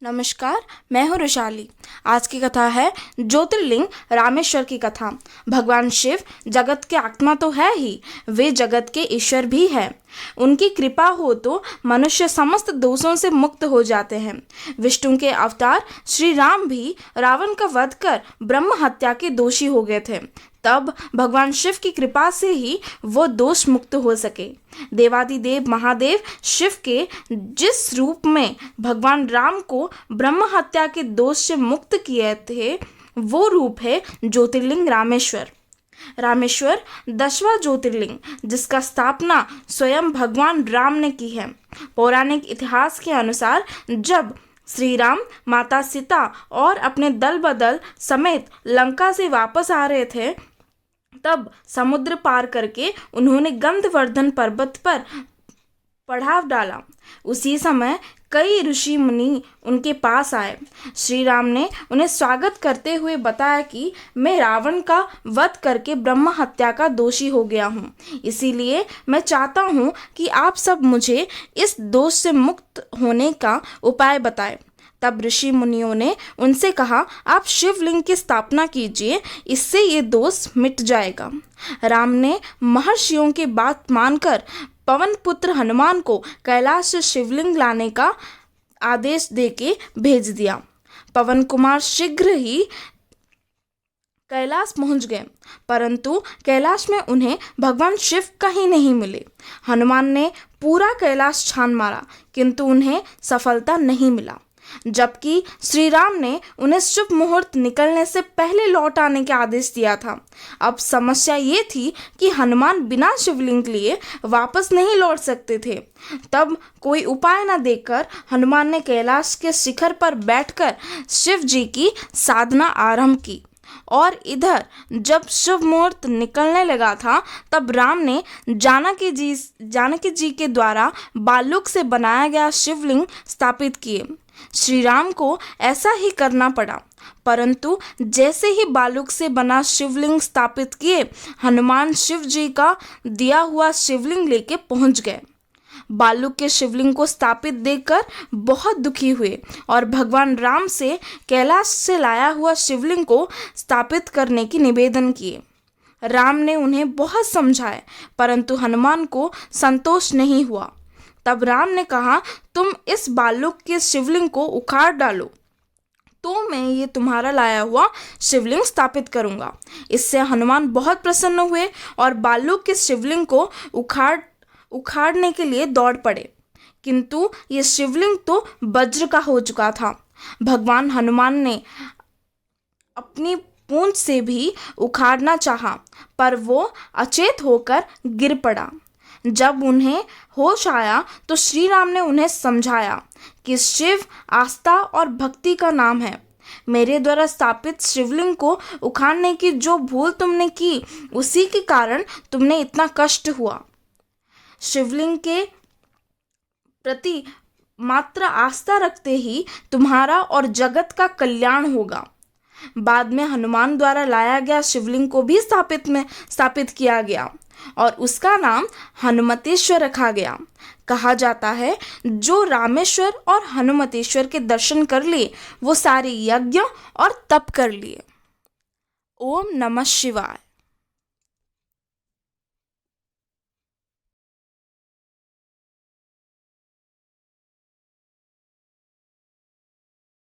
नमस्कार, मैं हूँ रुशाली। आज की कथा है ज्योतिर्लिंग रामेश्वर की कथा। भगवान शिव जगत के आत्मा तो है ही, वे जगत के ईश्वर भी है। उनकी कृपा हो तो मनुष्य समस्त दोषों से मुक्त हो जाते हैं। विष्णु के अवतार श्री राम भी रावण का वध कर ब्रह्म हत्या के दोषी हो गए थे। तब भगवान शिव की कृपा से ही वो दोष मुक्त हो सके। देवादिदेव महादेव शिव के जिस रूप में भगवान राम को ब्रह्म हत्या के दोष से मुक्त किए थे, वो रूप है ज्योतिर्लिंग रामेश्वर। रामेश्वर 10वां ज्योतिर्लिंग, जिसका स्थापना स्वयं भगवान राम ने की है। पौराणिक इतिहास के अनुसार जब श्री राम माता सीता और अपने दल बदल समेत लंका से वापस आ रहे थे, तब समुद्र पार करके उन्होंने गंधवर्धन पर्वत पर पड़ाव डाला। उसी समय कई ऋषि मुनि उनके पास आए। श्री राम ने उन्हें स्वागत करते हुए बताया कि मैं रावण का वध करके ब्रह्म हत्या का दोषी हो गया हूँ, इसीलिए मैं चाहता हूँ कि आप सब मुझे इस दोष से मुक्त होने का उपाय बताएं। तब ऋषि मुनियों ने उनसे कहा, आप शिवलिंग की स्थापना कीजिए, इससे ये दोष मिट जाएगा। राम ने महर्षियों की बात मानकर पवन पुत्र हनुमान को कैलाश से शिवलिंग लाने का आदेश देके भेज दिया। पवन कुमार शीघ्र ही कैलाश पहुंच गए, परंतु कैलाश में उन्हें भगवान शिव कहीं नहीं मिले। हनुमान ने पूरा कैलाश छान मारा, किंतु उन्हें सफलता नहीं मिला। जबकि श्री राम ने उन्हें शुभ मुहूर्त निकलने से पहले लौट आने का आदेश दिया था। अब समस्या ये थी कि हनुमान बिना शिवलिंग लिए वापस नहीं लौट सकते थे। तब कोई उपाय न देखकर हनुमान ने कैलाश के शिखर पर बैठकर शिव जी की साधना आरंभ की। और इधर जब शुभ मुहूर्त निकलने लगा था, तब राम ने जानकी जी के द्वारा बालूक से बनाया गया शिवलिंग स्थापित किए। श्री राम को ऐसा ही करना पड़ा, परंतु जैसे ही बालूक से बना शिवलिंग स्थापित किए, हनुमान शिव जी का दिया हुआ शिवलिंग लेके पहुंच गए। बालूक के शिवलिंग को स्थापित देखकर बहुत दुखी हुए और भगवान राम से कैलाश से लाया हुआ शिवलिंग को स्थापित करने की निवेदन किए। राम ने उन्हें बहुत समझाया, परंतु हनुमान को संतोष नहीं हुआ। तब राम ने कहा, तुम इस बालूक के शिवलिंग को उखाड़ डालो, तो मैं ये तुम्हारा लाया हुआ शिवलिंग स्थापित करूंगा। इससे हनुमान बहुत प्रसन्न हुए और बालूक के शिवलिंग को उखाड़ने के लिए दौड़ पड़े, किंतु ये शिवलिंग तो वज्र का हो चुका था। भगवान हनुमान ने अपनी पूंछ से भी उखाड़ना चाहा, पर वो अचेत होकर गिर पड़ा। जब उन्हें होश आया तो श्री राम ने उन्हें समझाया कि शिव आस्था और भक्ति का नाम है। मेरे द्वारा स्थापित शिवलिंग को उखाड़ने की जो भूल तुमने की, उसी के कारण तुमने इतना कष्ट हुआ। शिवलिंग के प्रति मात्र आस्था रखते ही तुम्हारा और जगत का कल्याण होगा। बाद में हनुमान द्वारा लाया गया शिवलिंग को भी स्थापित किया गया और उसका नाम हनुमतेश्वर रखा गया। कहा जाता है, जो रामेश्वर और हनुमतेश्वर के दर्शन कर लिए, वो सारे यज्ञ और तप कर लिए। ओम नमः शिवाय।